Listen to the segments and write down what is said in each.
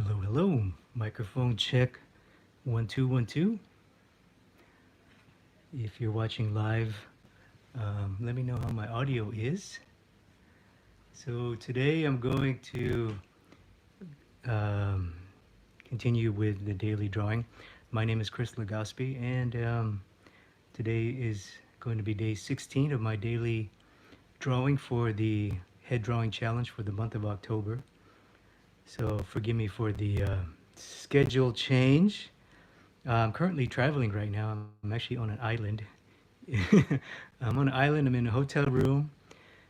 Hello, hello. Microphone check 1212. If you're watching live, let me know how my audio is. So today I'm going to um, continue with the daily drawing. My name is Chris Legaspi, and today is going to be day 16 of my daily drawing for the head drawing challenge for the month of October. So forgive me for the schedule change. I'm currently traveling right now. I'm actually on an island. I'm on an island. I'm in a hotel room,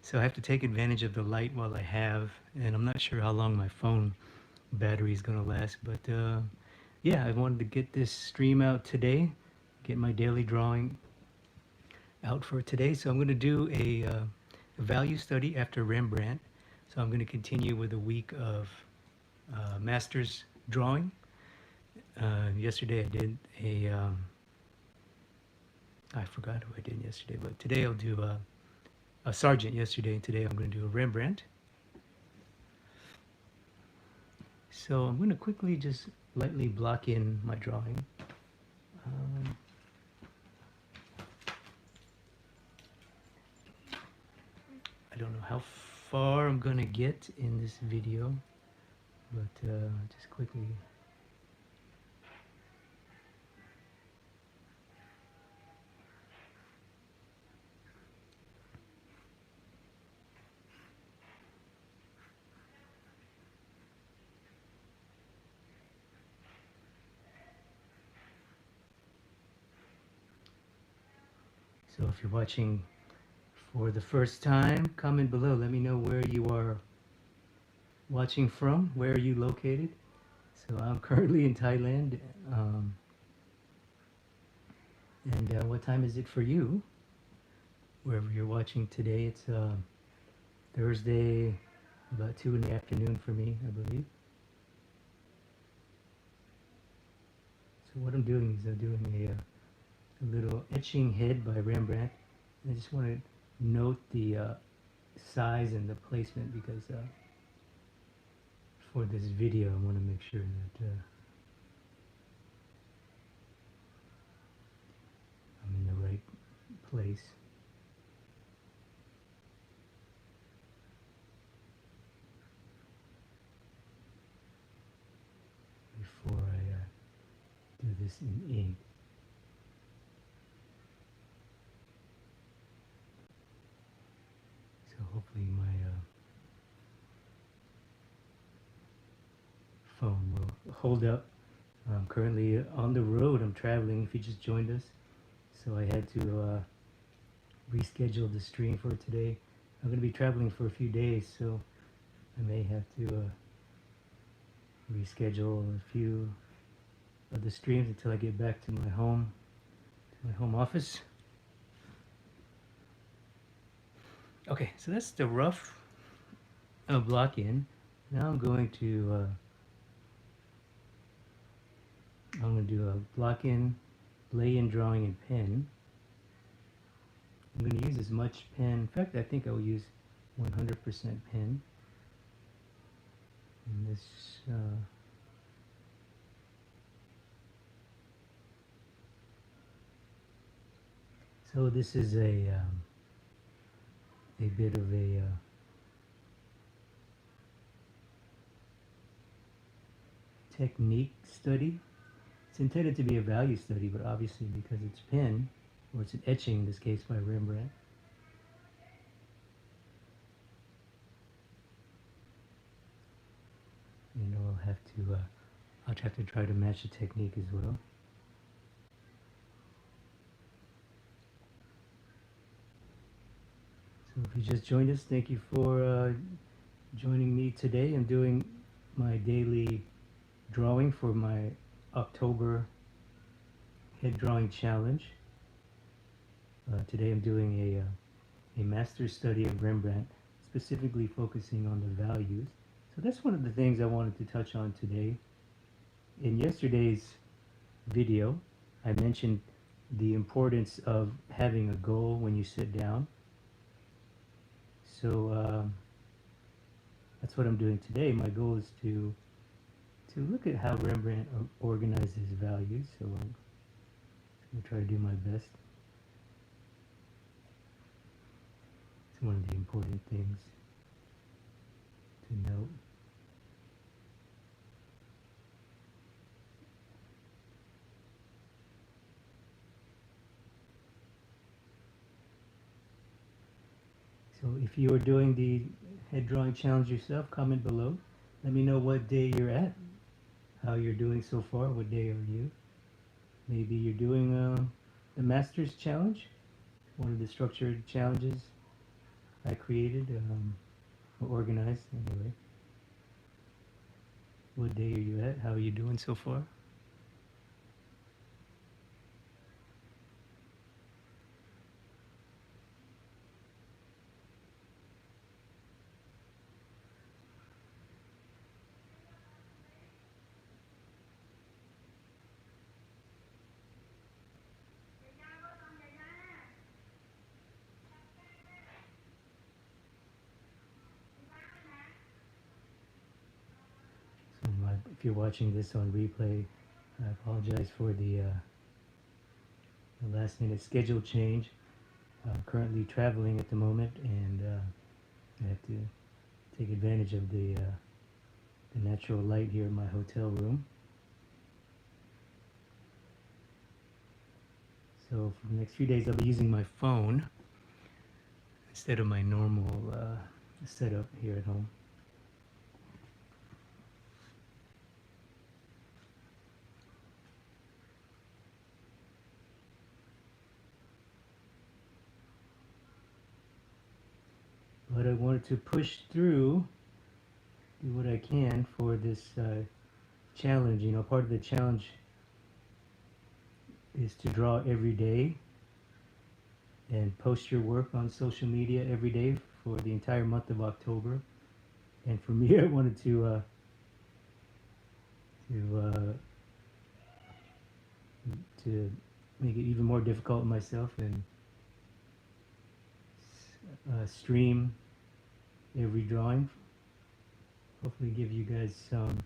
so I have to take advantage of the light while I have. And I'm not sure how long my phone battery is going to last. But yeah, I wanted to get this stream out today, get my daily drawing out for today. So I'm going to do a value study after Rembrandt. So I'm going to continue with a week of master's drawing. Yesterday I did I forgot who I did yesterday, but today I'll do a Sargent yesterday, and today I'm going to do a Rembrandt. So I'm going to quickly just lightly block in my drawing. Um, I don't know how far I'm going to get in this video, but just quickly. So if you're watching for the first time, comment below. Let me know where you are watching from. Where are you located? So I'm currently in Thailand. And what time is it for you? Wherever you're watching today, it's Thursday, about 2 in the afternoon for me, I believe. So what I'm doing is I'm doing a little etching head by Rembrandt. And I just want to note the size and the placement because for this video I want to make sure that I'm in the right place. Before I do this in ink. So hopefully my phone will hold up. I'm currently on the road. I'm traveling if you just joined us. So I had to reschedule the stream for today. I'm going to be traveling for a few days, so I may have to reschedule a few of the streams until I get back to my home office. Okay, so that's the rough block in. Now I'm going to do a block in, lay in drawing and pen. I'm going to use as much pen. In fact, I think I will use 100% pen. And this so this is a bit of a technique study. It's intended to be a value study, but obviously because it's pen, or it's an etching in this case by Rembrandt, you know, I'll have to try to match the technique as well. So if you just joined us, thank you for joining me today. I'm doing my daily drawing for my October head drawing challenge. Today I'm doing a master's study of Rembrandt, specifically focusing on the values. So that's one of the things I wanted to touch on today. In yesterday's video, I mentioned the importance of having a goal when you sit down. So that's what I'm doing today. My goal is to So look at how Rembrandt organizes values. So I'm going to try to do my best. It's one of the important things to note. So if you are doing the head drawing challenge yourself, comment below. Let me know what day you're at, how you're doing so far, what day are you. Maybe you're doing the Masters Challenge, one of the structured challenges I created or organized anyway. What day are you at? How are you doing so far? So if you're watching this on replay, I apologize for the last minute schedule change. I'm currently traveling at the moment, and I have to take advantage of the natural light here in my hotel room. So for the next few days, I'll be using my phone instead of my normal setup here at home. But I wanted to push through, do what I can for this challenge. You know, part of the challenge is to draw every day and post your work on social media every day for the entire month of October. And for me, I wanted to make it even more difficult on myself and stream every drawing. Hopefully give you guys some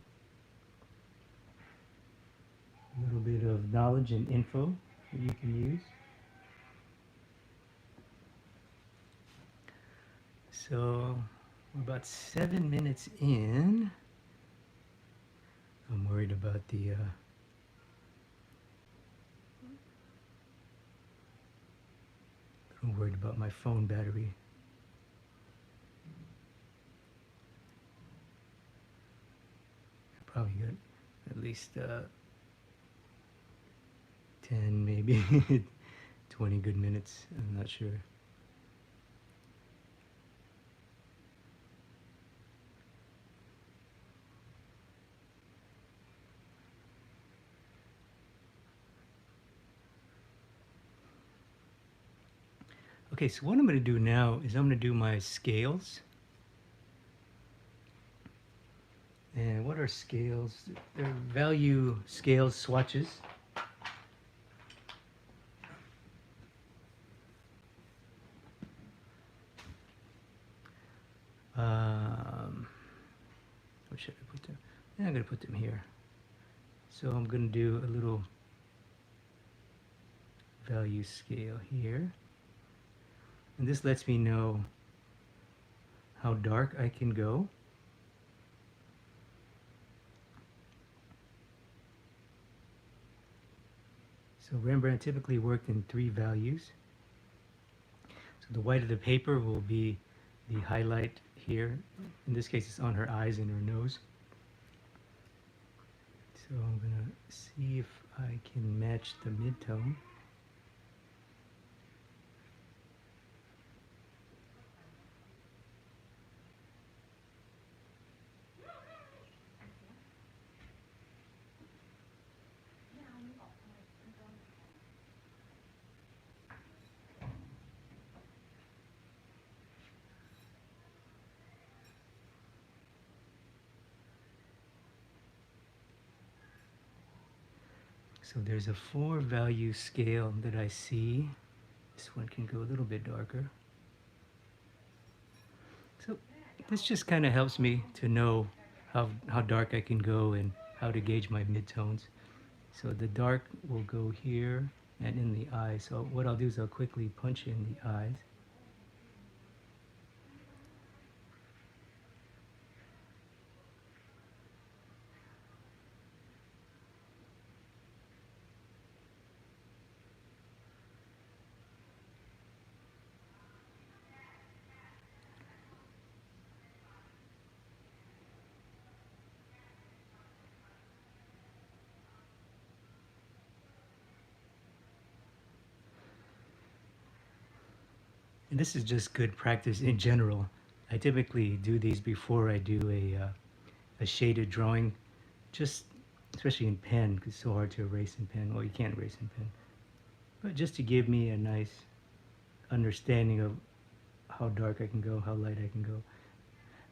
little bit of knowledge and info that you can use. So we're about 7 minutes in. I'm worried about the I'm worried about my phone battery. I probably got at least 10, maybe 20 good minutes. I'm not sure. Okay, so what I'm going to do now is I'm going to do my scales. And what are scales? They're value scales swatches. Where should I put them? Yeah, I'm going to put them here. So I'm going to do a little value scale here. And this lets me know how dark I can go. So Rembrandt typically worked in 3 values. So the white of the paper will be the highlight here. In this case, it's on her eyes and her nose. So I'm going to see if I can match the midtone. So there's a 4 value scale that I see. This one can go a little bit darker. So this just kind of helps me to know how dark I can go and how to gauge my midtones. So the dark will go here and in the eyes. So what I'll do is I'll quickly punch in the eyes. And this is just good practice in general. I typically do these before I do a shaded drawing, just especially in pen, because it's so hard to erase in pen. Well, you can't erase in pen. But just to give me a nice understanding of how dark I can go, how light I can go.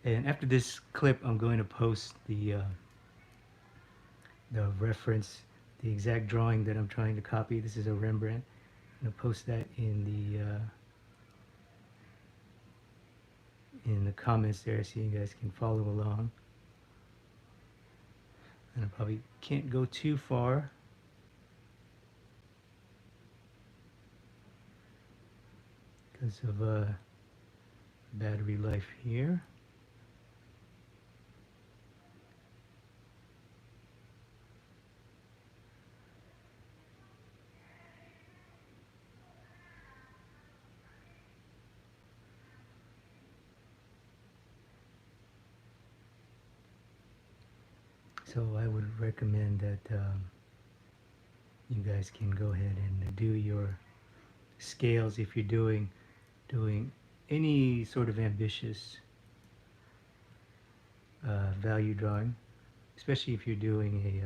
And after this clip, I'm going to post the reference, the exact drawing that I'm trying to copy. This is a Rembrandt. I'm gonna post that in the comments there, so you guys can follow along. And I probably can't go too far. Because of battery life here. So I would recommend that you guys can go ahead and do your scales if you're doing any sort of ambitious value drawing, especially if you're doing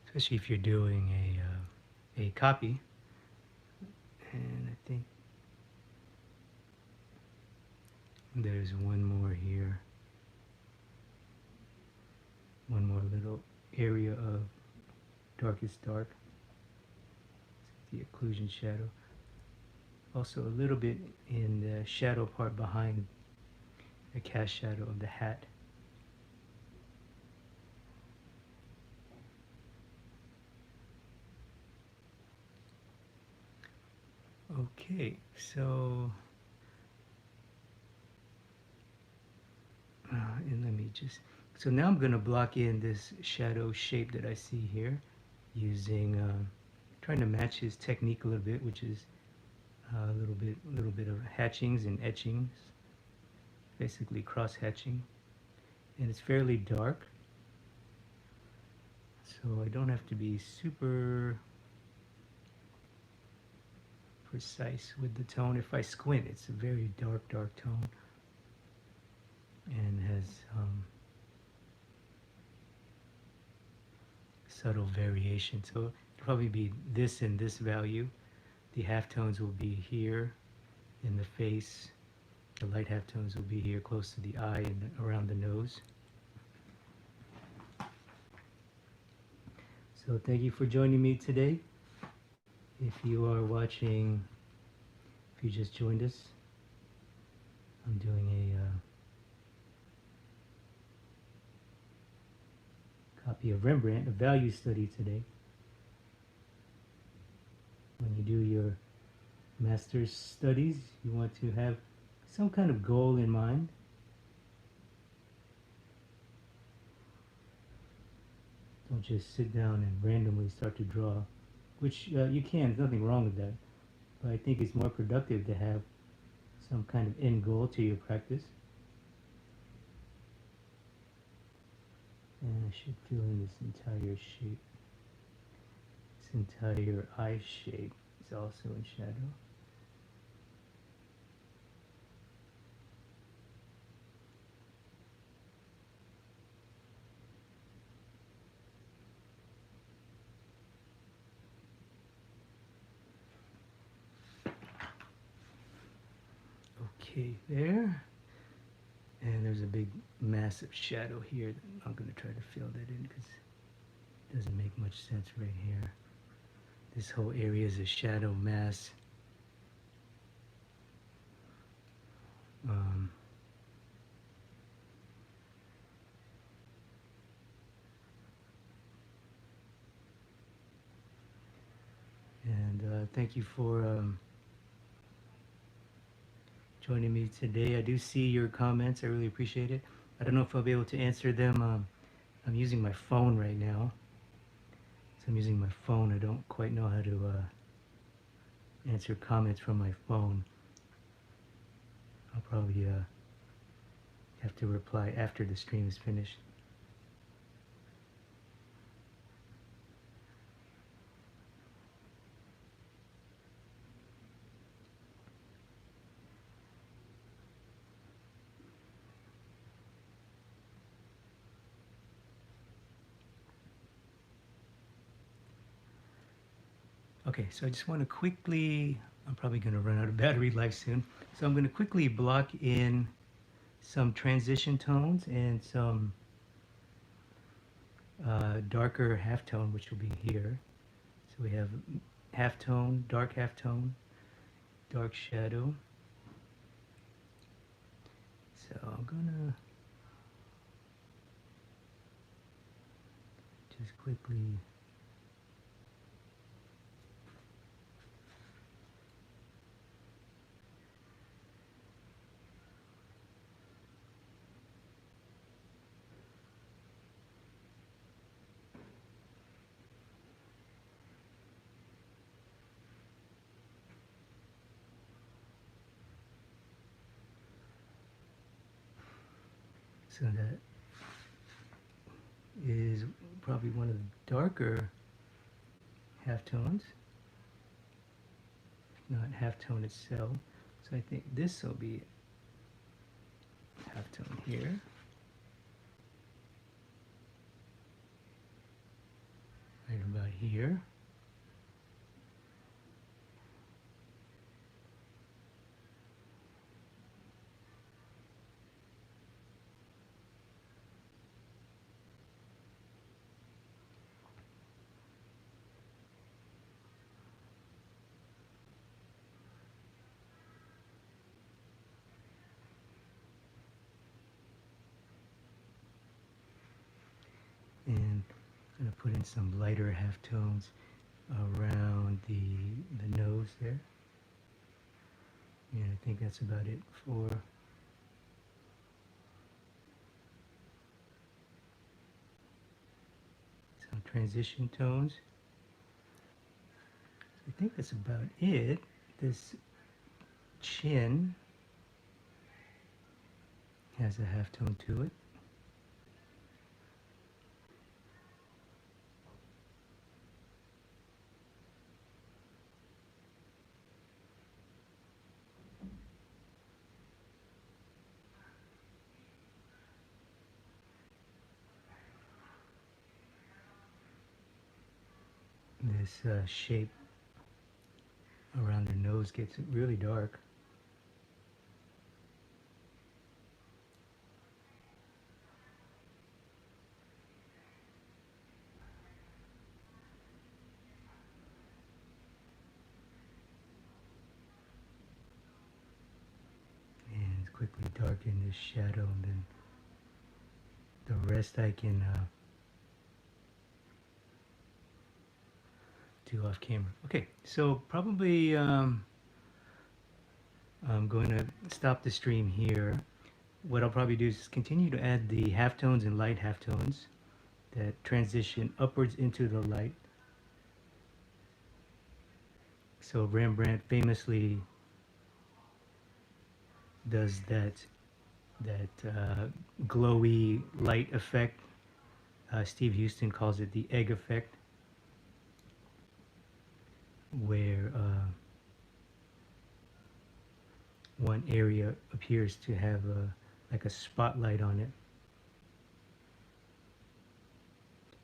especially if you're doing a copy. And I think there's one more here, one more little area of darkest dark. The occlusion shadow. Also a little bit in the shadow part behind the cast shadow of the hat. Okay, so and let me just, so now I'm going to block in this shadow shape that I see here using trying to match his technique a little bit, which is a little bit of hatchings and etchings, basically cross hatching, and it's fairly dark, so I don't have to be super precise with the tone. If I squint, it's a very dark tone and has subtle variation. So it'll probably be this and this value. The halftones will be here in the face. The light halftones will be here close to the eye and around the nose. So thank you for joining me today. If you are watching, if you just joined us, I'm doing a copy of Rembrandt, a value study today. When you do your master's studies, you want to have some kind of goal in mind. Don't just sit down and randomly start to draw, which you can, there's nothing wrong with that. But I think it's more productive to have some kind of end goal to your practice. And I should fill in this entire shape. This entire eye shape is also in shadow. Okay, there. And there's a big massive shadow here. I'm going to try to fill that in because it doesn't make much sense right here. This whole area is a shadow mass. Um, and thank you for joining me today. I do see your comments. I really appreciate it. I don't know if I'll be able to answer them. I'm using my phone right now. So I'm using my phone. I don't quite know how to answer comments from my phone. I'll probably have to reply after the stream is finished. Okay, so I just want to quickly, I'm probably going to run out of battery life soon. So I'm going to quickly block in some transition tones and some darker halftone, which will be here. So we have halftone, dark shadow. So I'm gonna just quickly so that is probably one of the darker halftones, not halftone itself. So I think this will be halftone here. Right about here. And I'm going to put in some lighter halftones around the nose there. And I think that's about it for some transition tones. I think that's about it. This chin has a halftone to it. This shape around the nose gets really dark. And quickly darken this shadow, and then the rest I can do off camera. Okay, so probably I'm going to stop the stream here. What I'll probably do is continue to add the halftones and light halftones that transition upwards into the light. So Rembrandt famously does that glowy light effect. Steve Houston calls it the egg effect, where one area appears to have like a spotlight on it.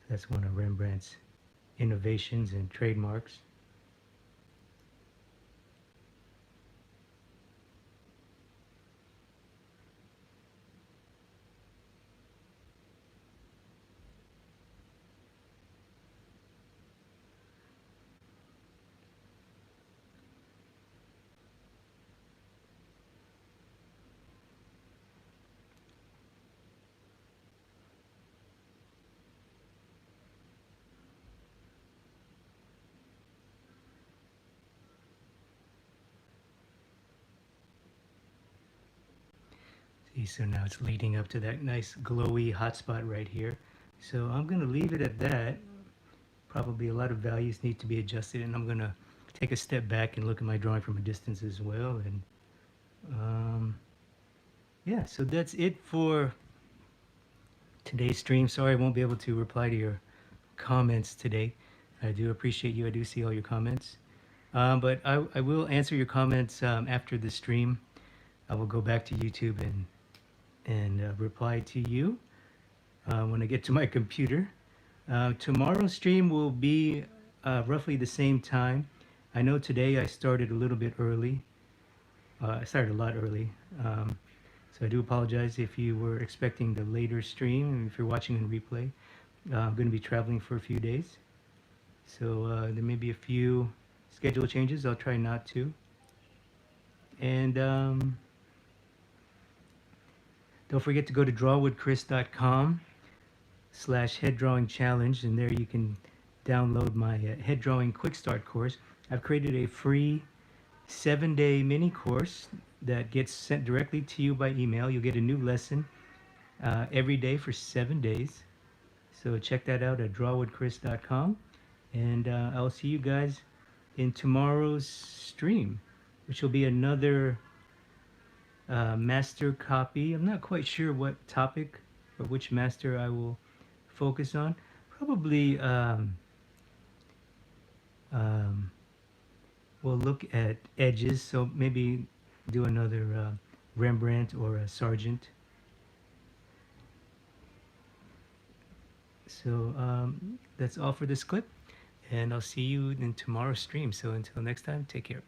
That's one of Rembrandt's innovations and trademarks. See, so now it's leading up to that nice glowy hot spot right here. So I'm going to leave it at that. Probably a lot of values need to be adjusted, and I'm going to take a step back and look at my drawing from a distance as well. And yeah, so that's it for today's stream. Sorry I won't be able to reply to your comments today. I do appreciate you. I do see all your comments. But I will answer your comments after the stream. I will go back to YouTube and reply to you when I get to my computer. Tomorrow's stream will be roughly the same time. I know today I started a little bit early. I started a lot early. So I do apologize if you were expecting the later stream and if you're watching in replay. I'm going to be traveling for a few days. So there may be a few schedule changes. I'll try not to. And don't forget to go to drawwithchris.com/headdrawing-challenge, and there you can download my head drawing quick start course. I've created a free 7-day mini course that gets sent directly to you by email. You'll get a new lesson every day for 7 days. So check that out at drawwithchris.com, and I'll see you guys in tomorrow's stream, which will be another master copy. I'm not quite sure what topic or which master I will focus on. Probably we'll look at edges, so maybe do another Rembrandt or a Sargent. So that's all for this clip, and I'll see you in tomorrow's stream. So until next time, take care.